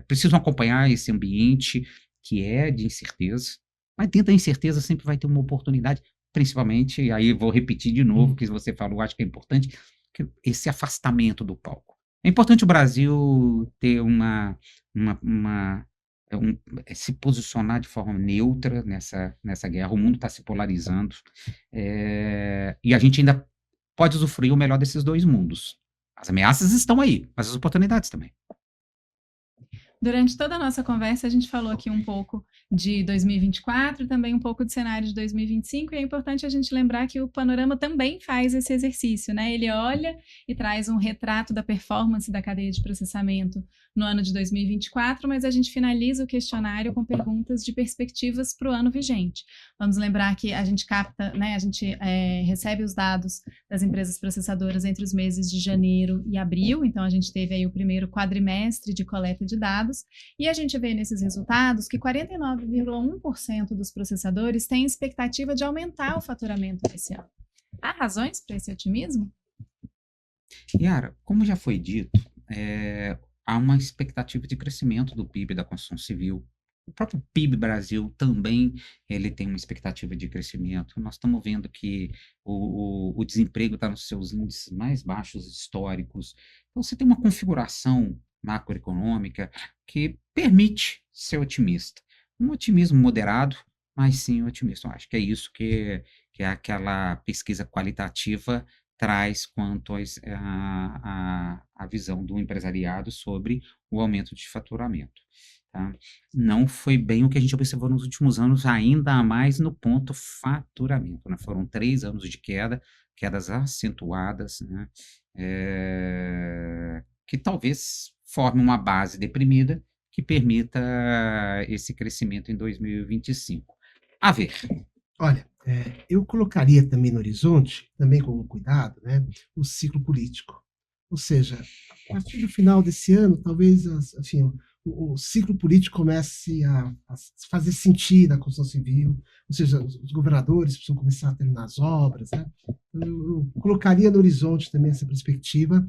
precisam acompanhar esse ambiente que é de incerteza, mas dentro da incerteza sempre vai ter uma oportunidade, principalmente, e aí vou repetir de novo o que você falou, acho que é importante, esse afastamento do palco. É importante o Brasil ter se posicionar de forma neutra nessa guerra. O mundo está se polarizando, e a gente ainda pode usufruir o melhor desses dois mundos. As ameaças estão aí, mas as oportunidades também. Durante toda a nossa conversa, a gente falou aqui um pouco de 2024, também um pouco de cenário de 2025, e é importante a gente lembrar que o Panorama também faz esse exercício, né? Ele olha e traz um retrato da performance da cadeia de processamento no ano de 2024, mas a gente finaliza o questionário com perguntas de perspectivas para o ano vigente. Vamos lembrar que a gente capta, né? A gente recebe os dados das empresas processadoras entre os meses de janeiro e abril, então a gente teve aí o primeiro quadrimestre de coleta de dados, e a gente vê nesses resultados que 49,1% dos processadores têm expectativa de aumentar o faturamento esse ano. Há razões para esse otimismo? Yara, como já foi dito, há uma expectativa de crescimento do PIB da construção civil. O próprio PIB Brasil também ele tem uma expectativa de crescimento. Nós estamos vendo que o desemprego está nos seus índices mais baixos históricos. Então, você tem uma configuração macroeconômica que permite ser otimista. Um otimismo moderado, mas sim otimista. Eu acho que é isso que aquela pesquisa qualitativa traz quanto a visão do empresariado sobre o aumento de faturamento. Tá? Não foi bem o que a gente observou nos últimos anos, ainda mais no ponto faturamento. Né? Foram 3 anos de quedas acentuadas, né? Que talvez forme uma base deprimida que permita esse crescimento em 2025. A ver. Olha, eu colocaria também no horizonte, também com cuidado, né, o ciclo político. Ou seja, a partir do final desse ano, talvez assim, o ciclo político comece a fazer sentido na construção civil, ou seja, os governadores precisam começar a terminar as obras. Né? Eu colocaria no horizonte também essa perspectiva,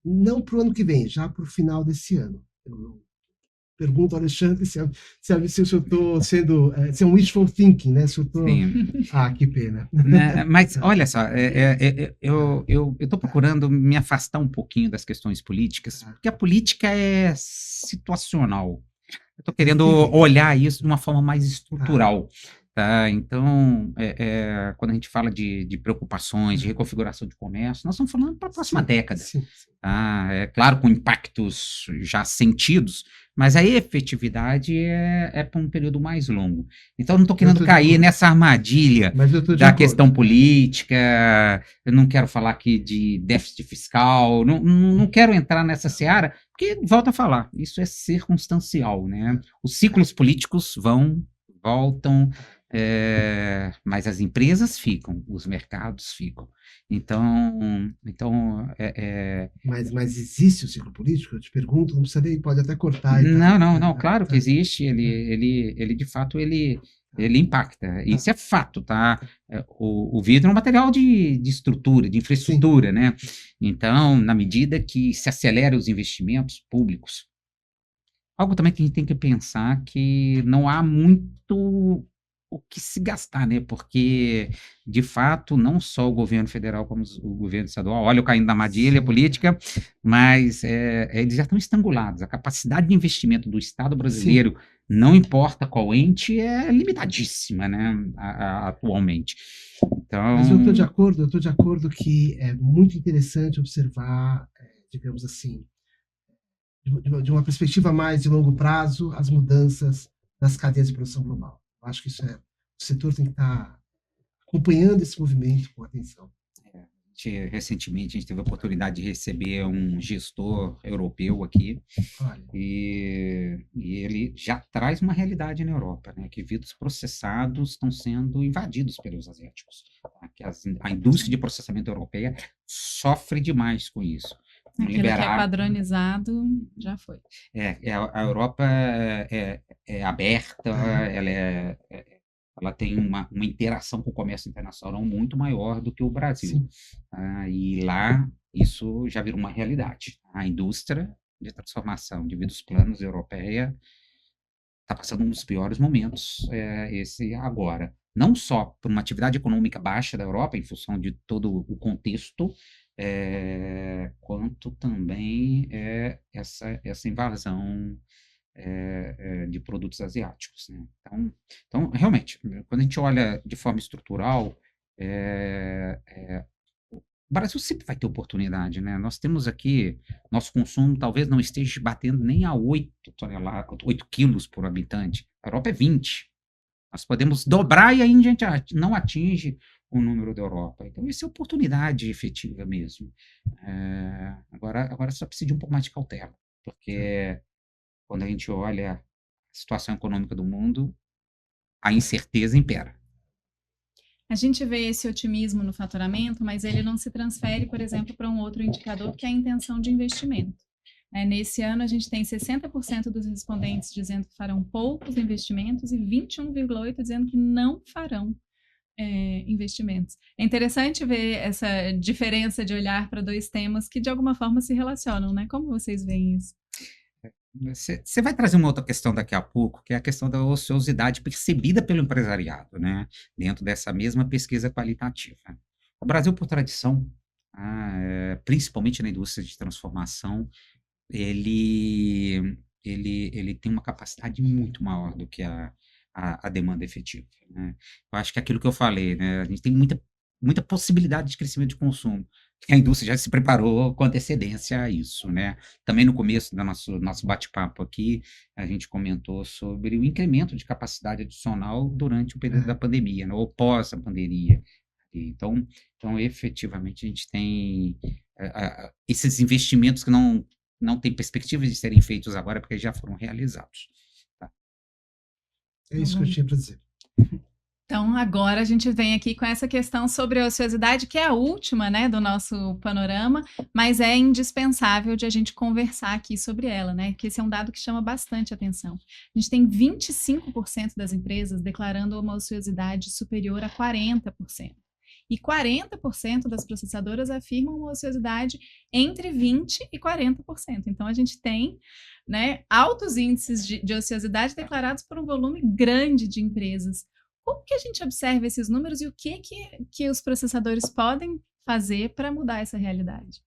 não para o ano que vem, já para o final desse ano. Eu pergunto ao Alexandre se eu estou sendo. Se é um wishful thinking, né? Se eu estou. Ah, que pena. Né, mas olha só, eu estou procurando me afastar um pouquinho das questões políticas, porque a política é situacional. Eu estou querendo olhar isso de uma forma mais estrutural. Tá? Então, quando a gente fala de preocupações, de reconfiguração de comércio, nós estamos falando para a próxima década. Sim. Tá? É claro, com impactos já sentidos, mas a efetividade é para um período mais longo. Então, não estou querendo cair nessa armadilha da questão política, eu não quero falar aqui de déficit fiscal, não quero entrar nessa seara, porque, volto a falar, isso é circunstancial. Né? Os ciclos políticos voltam, mas as empresas ficam, os mercados ficam. Então mas existe o ciclo político? Eu te pergunto, não precisa nem, pode até cortar. Não, claro que existe. Ele de fato, ele impacta. Isso é fato, tá? O vidro é um material de estrutura, de infraestrutura, né? Então, na medida que se acelera os investimentos públicos, algo também que a gente tem que pensar que não há muito o que se gastar, né? Porque, de fato, não só o governo federal como o governo estadual, olha eu caindo na armadilha política, mas eles já estão estrangulados. A capacidade de investimento do Estado brasileiro, não importa qual ente, é limitadíssima, né? Atualmente. Então... Mas eu estou de acordo que é muito interessante observar, digamos assim, de uma perspectiva mais de longo prazo, as mudanças nas cadeias de produção global. Eu acho que isso o setor tem que estar acompanhando esse movimento com atenção. Recentemente, a gente teve a oportunidade de receber um gestor europeu aqui, e ele já traz uma realidade na Europa, né, que vidros processados estão sendo invadidos pelos asiáticos. Tá? Que a indústria de processamento europeia sofre demais com isso. Aquilo que é padronizado, já foi. A Europa é aberta, ela tem uma interação com o comércio internacional muito maior do que o Brasil. E lá, isso já virou uma realidade. A indústria de transformação de vidros planos europeia está passando um dos piores momentos, esse agora. Não só por uma atividade econômica baixa da Europa, em função de todo o contexto, quanto também essa invasão de produtos asiáticos. Né? Então, realmente, quando a gente olha de forma estrutural, o Brasil sempre vai ter oportunidade. Né? Nós temos aqui, nosso consumo talvez não esteja batendo nem a 8 quilos por habitante. A Europa é 20. Nós podemos dobrar e ainda a gente não atinge o número da Europa. Então, isso é oportunidade efetiva mesmo. Agora só precisa de um pouco mais de cautela, porque quando a gente olha a situação econômica do mundo, a incerteza impera. A gente vê esse otimismo no faturamento, mas ele não se transfere, por exemplo, para um outro indicador, que é a intenção de investimento. Nesse ano, a gente tem 60% dos respondentes dizendo que farão poucos investimentos e 21,8% dizendo que não farão investimentos. É interessante ver essa diferença de olhar para dois temas que, de alguma forma, se relacionam, né? Como vocês veem isso? Você vai trazer uma outra questão daqui a pouco, que é a questão da ociosidade percebida pelo empresariado, né? Dentro dessa mesma pesquisa qualitativa. O Brasil, por tradição, principalmente na indústria de transformação, ele tem uma capacidade muito maior do que a demanda efetiva, né? Eu acho que é aquilo que eu falei, né? A gente tem muita possibilidade de crescimento de consumo. A indústria já se preparou com antecedência a isso, né? Também no começo do nosso bate-papo aqui, a gente comentou sobre o incremento de capacidade adicional durante o período da pandemia, né? Ou pós a pandemia. Então, efetivamente, a gente tem esses investimentos que não têm perspectiva de serem feitos agora, porque já foram realizados. Tá? É isso que eu tinha para dizer. Então, agora a gente vem aqui com essa questão sobre a ociosidade, que é a última, né, do nosso panorama, mas é indispensável de a gente conversar aqui sobre ela, né, porque esse é um dado que chama bastante atenção. A gente tem 25% das empresas declarando uma ociosidade superior a 40%. E 40% das processadoras afirmam uma ociosidade entre 20% e 40%. Então, a gente tem, né, altos índices de ociosidade declarados por um volume grande de empresas. Como que a gente observa esses números e o que os processadores podem fazer para mudar essa realidade?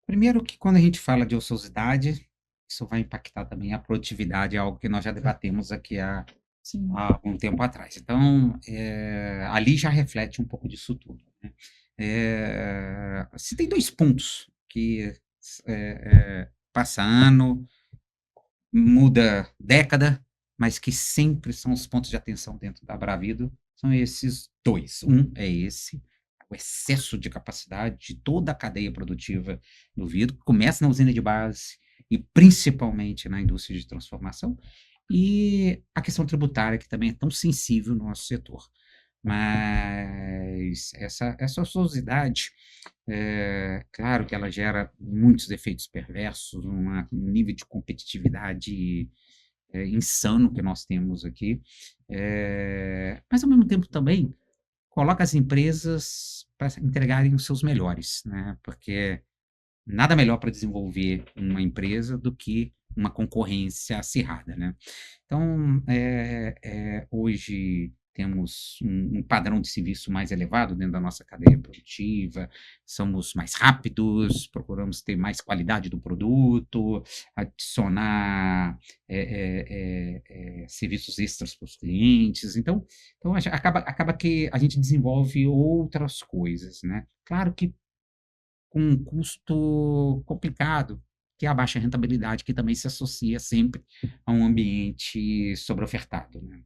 Primeiro que quando a gente fala de ociosidade, isso vai impactar também a produtividade, é algo que nós já debatemos aqui há algum tempo atrás. Então, ali já reflete um pouco disso tudo, né? Se tem 2 pontos que passa ano, muda década, mas que sempre são os pontos de atenção dentro da Abravidro, são esses 2. Um é esse, o excesso de capacidade de toda a cadeia produtiva do vidro, que começa na usina de base e principalmente na indústria de transformação, e a questão tributária, que também é tão sensível no nosso setor. Mas essa ociosidade, claro que ela gera muitos efeitos perversos, um nível de competitividade insano que nós temos aqui, mas ao mesmo tempo também coloca as empresas para entregarem os seus melhores, né? Porque nada melhor para desenvolver uma empresa do que uma concorrência acirrada, né? Então, hoje temos um padrão de serviço mais elevado dentro da nossa cadeia produtiva, somos mais rápidos, procuramos ter mais qualidade do produto, adicionar serviços extras para os clientes. Então acaba que a gente desenvolve outras coisas, né? Claro que com um custo complicado, que é a baixa rentabilidade, que também se associa sempre a um ambiente sobreofertado, né?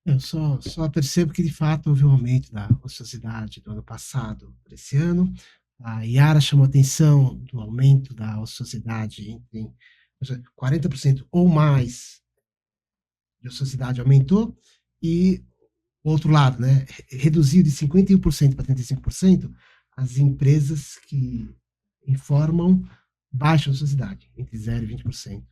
Eu só percebo que, de fato, houve um aumento da ociosidade do ano passado para esse ano. A Yara chamou atenção do aumento da ociosidade entre 40% ou mais de ociosidade aumentou, e o outro lado, né, reduziu de 51% para 35% as empresas que informam baixa ociosidade, entre 0% e 20%.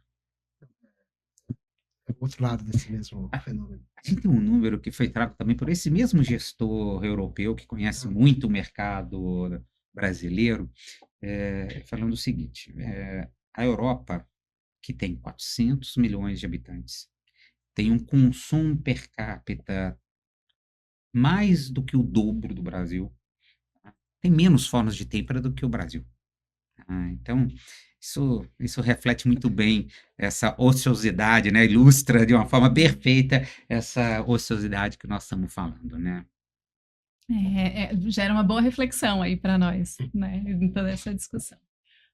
É o outro lado desse mesmo fenômeno. A gente tem um número que foi trago também por esse mesmo gestor europeu, que conhece muito o mercado brasileiro, falando o seguinte: a Europa, que tem 400 milhões de habitantes, tem um consumo per capita mais do que o dobro do Brasil, tá? Tem menos formas de têmpera do que o Brasil. Então, isso reflete muito bem essa ociosidade, né? Ilustra de uma forma perfeita essa ociosidade que nós estamos falando, né? Gera uma boa reflexão aí para nós, né, em toda essa discussão.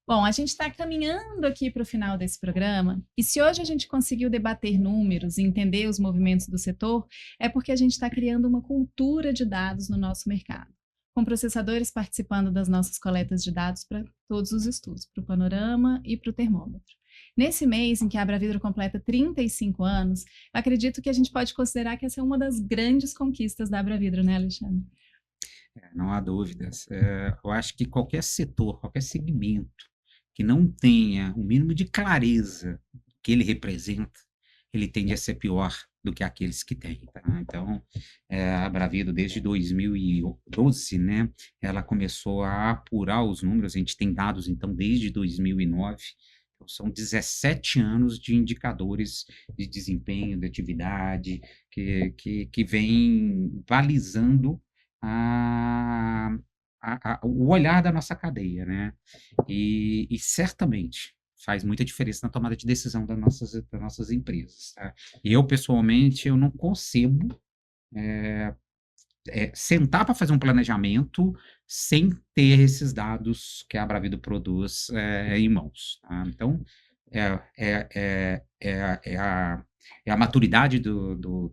Bom, a gente está caminhando aqui para o final desse programa, e se hoje a gente conseguiu debater números e entender os movimentos do setor, é porque a gente está criando uma cultura de dados no nosso mercado, com processadores participando das nossas coletas de dados para todos os estudos, para o panorama e para o termômetro. Nesse mês em que a Abravidro completa 35 anos, eu acredito que a gente pode considerar que essa é uma das grandes conquistas da Abravidro, né, Alexandre? Não há dúvidas. Eu acho que qualquer setor, qualquer segmento que não tenha o mínimo de clareza que ele representa, ele tende a ser pior do que aqueles que têm, tá? Então, a Bravido, desde 2012, né, ela começou a apurar os números, a gente tem dados, então, desde 2009, então, são 17 anos de indicadores de desempenho, de atividade, que vem balizando a, o olhar da nossa cadeia, né? E certamente faz muita diferença na tomada de decisão das nossas empresas, tá? E eu, pessoalmente, eu não concebo sentar para fazer um planejamento sem ter esses dados que a Bravido produz em mãos, tá? Então, é, é, é, é a maturidade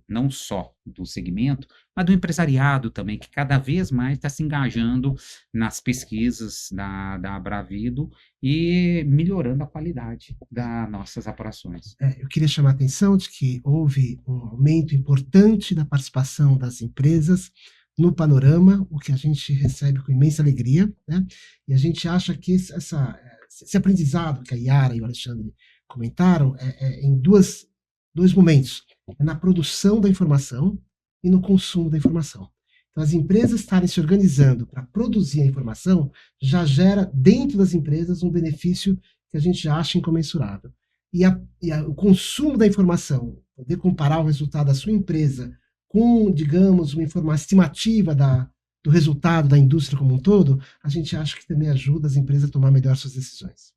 não só do segmento, mas do empresariado também, que cada vez mais está se engajando nas pesquisas da Bravido e melhorando a qualidade das nossas apurações. Eu queria chamar a atenção de que houve um aumento importante da participação das empresas no panorama, o que a gente recebe com imensa alegria, né? E a gente acha que esse aprendizado que a Yara e o Alexandre comentaram em dois momentos: na produção da informação e no consumo da informação. Então, as empresas estarem se organizando para produzir a informação já gera dentro das empresas um benefício que a gente acha incomensurável. E o consumo da informação, poder comparar o resultado da sua empresa com, digamos, uma estimativa do resultado da indústria como um todo, a gente acha que também ajuda as empresas a tomar melhor suas decisões.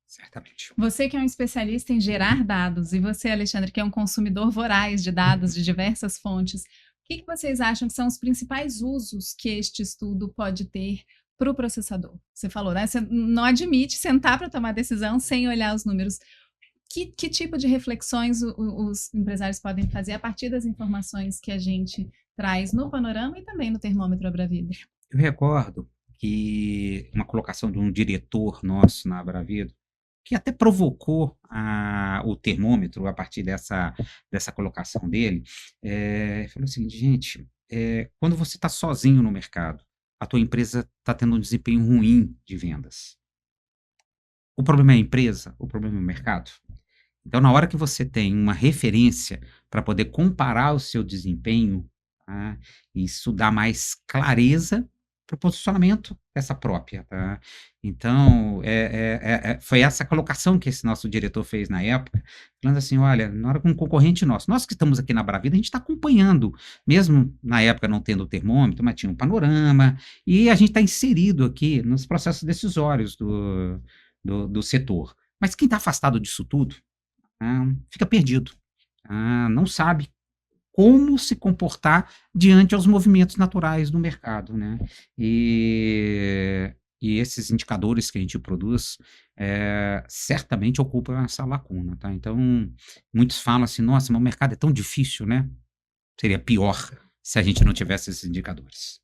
Certamente. Você que é um especialista em gerar dados, e você, Alexandre, que é um consumidor voraz de dados de diversas fontes, o que vocês acham que são os principais usos que este estudo pode ter para o processador? Você falou, né? Você não admite sentar para tomar decisão sem olhar os números. Que tipo de reflexões os empresários podem fazer a partir das informações que a gente traz no panorama e também no termômetro Abravido? Eu recordo que uma colocação de um diretor nosso na Abravido, que até provocou o termômetro a partir dessa colocação dele, falou assim, gente, quando você está sozinho no mercado, a tua empresa está tendo um desempenho ruim de vendas. O problema é a empresa? O problema é o mercado? Então, na hora que você tem uma referência para poder comparar o seu desempenho, tá, isso dá mais clareza para o posicionamento dessa própria, tá? Então, foi essa colocação que esse nosso diretor fez na época, falando assim, olha, na hora que um concorrente nosso, nós que estamos aqui na Bravida, a gente está acompanhando, mesmo na época não tendo o termômetro, mas tinha um panorama, e a gente está inserido aqui nos processos decisórios do setor. Mas quem está afastado disso tudo, fica perdido, não sabe como se comportar diante aos movimentos naturais do mercado, né? E esses indicadores que a gente produz certamente ocupam essa lacuna, tá? Então, muitos falam assim, nossa, mas o mercado é tão difícil, né? Seria pior se a gente não tivesse esses indicadores.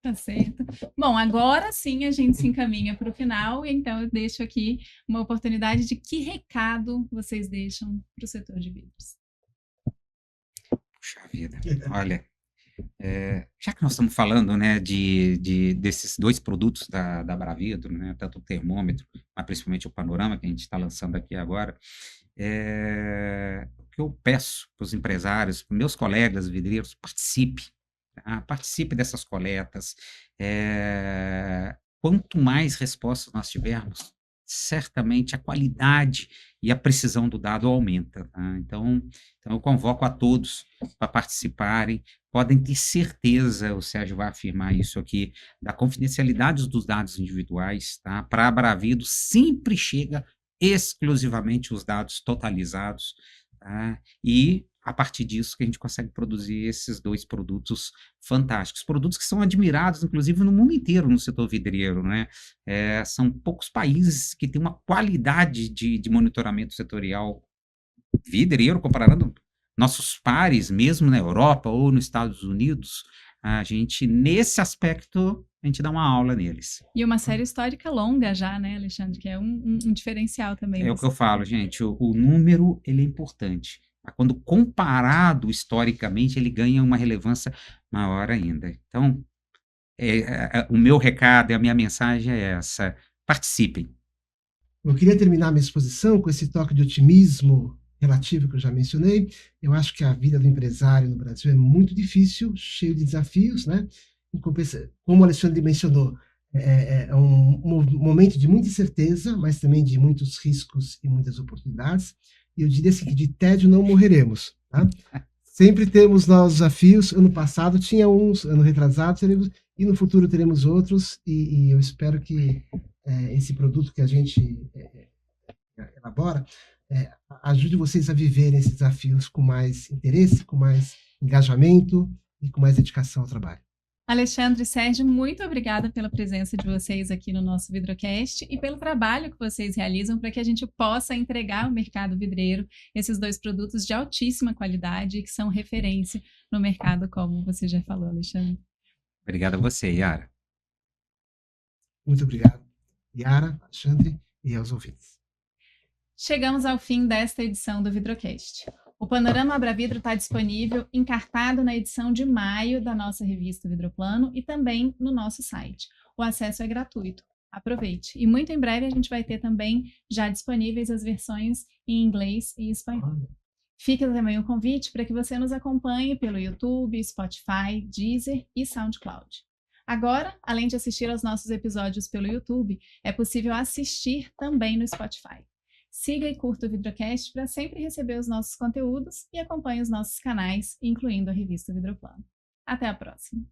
Tá certo. Bom, agora sim a gente se encaminha para o final, e então eu deixo aqui uma oportunidade de que recado vocês deixam para o setor de vidros. Puxa vida, olha, já que nós estamos falando, né, desses dois produtos da Bravido, né, tanto o termômetro, mas principalmente o panorama que a gente está lançando aqui agora, o que eu peço para os empresários, para meus colegas vidreiros, participe dessas coletas. Quanto mais respostas nós tivermos, certamente a qualidade e a precisão do dado aumenta, tá? Então eu convoco a todos para participarem. Podem ter certeza, o Sérgio vai afirmar isso aqui, da confidencialidade dos dados individuais, tá? Para a Bravido sempre chega exclusivamente os dados totalizados, tá? E a partir disso que a gente consegue produzir esses dois produtos fantásticos, produtos que são admirados, inclusive, no mundo inteiro no setor vidreiro, né? São poucos países que têm uma qualidade de monitoramento setorial vidreiro, comparando nossos pares, mesmo na Europa ou nos Estados Unidos. A gente, nesse aspecto, a gente dá uma aula neles. E uma série histórica longa já, né, Alexandre? Que é um diferencial também. É o que eu falo, gente, o número, ele é importante. Mas quando comparado historicamente, ele ganha uma relevância maior ainda. Então, o meu recado e a minha mensagem é essa: participem. Eu queria terminar minha exposição com esse toque de otimismo relativo que eu já mencionei. Eu acho que a vida do empresário no Brasil é muito difícil, cheio de desafios, né? Como o Alexandre mencionou, é um momento de muita incerteza, mas também de muitos riscos e muitas oportunidades. E eu diria assim que de tédio não morreremos, tá? Sempre temos novos desafios. Ano passado tinha uns, ano retrasado teremos, e no futuro teremos outros. E eu espero que esse produto que a gente elabora ajude vocês a viverem esses desafios com mais interesse, com mais engajamento e com mais dedicação ao trabalho. Alexandre e Sérgio, muito obrigada pela presença de vocês aqui no nosso Vidrocast e pelo trabalho que vocês realizam para que a gente possa entregar ao mercado vidreiro esses dois produtos de altíssima qualidade e que são referência no mercado, como você já falou, Alexandre. Obrigado a você, Yara. Muito obrigado, Yara, Alexandre e aos ouvintes. Chegamos ao fim desta edição do Vidrocast. O Panorama Abravidro está disponível encartado na edição de maio da nossa revista Vidroplano e também no nosso site. O acesso é gratuito. Aproveite. E muito em breve a gente vai ter também já disponíveis as versões em inglês e espanhol. Fica também o convite para que você nos acompanhe pelo YouTube, Spotify, Deezer e SoundCloud. Agora, além de assistir aos nossos episódios pelo YouTube, é possível assistir também no Spotify. Siga e curta o Vidrocast para sempre receber os nossos conteúdos e acompanhe os nossos canais, incluindo a revista Vidroplano. Até a próxima!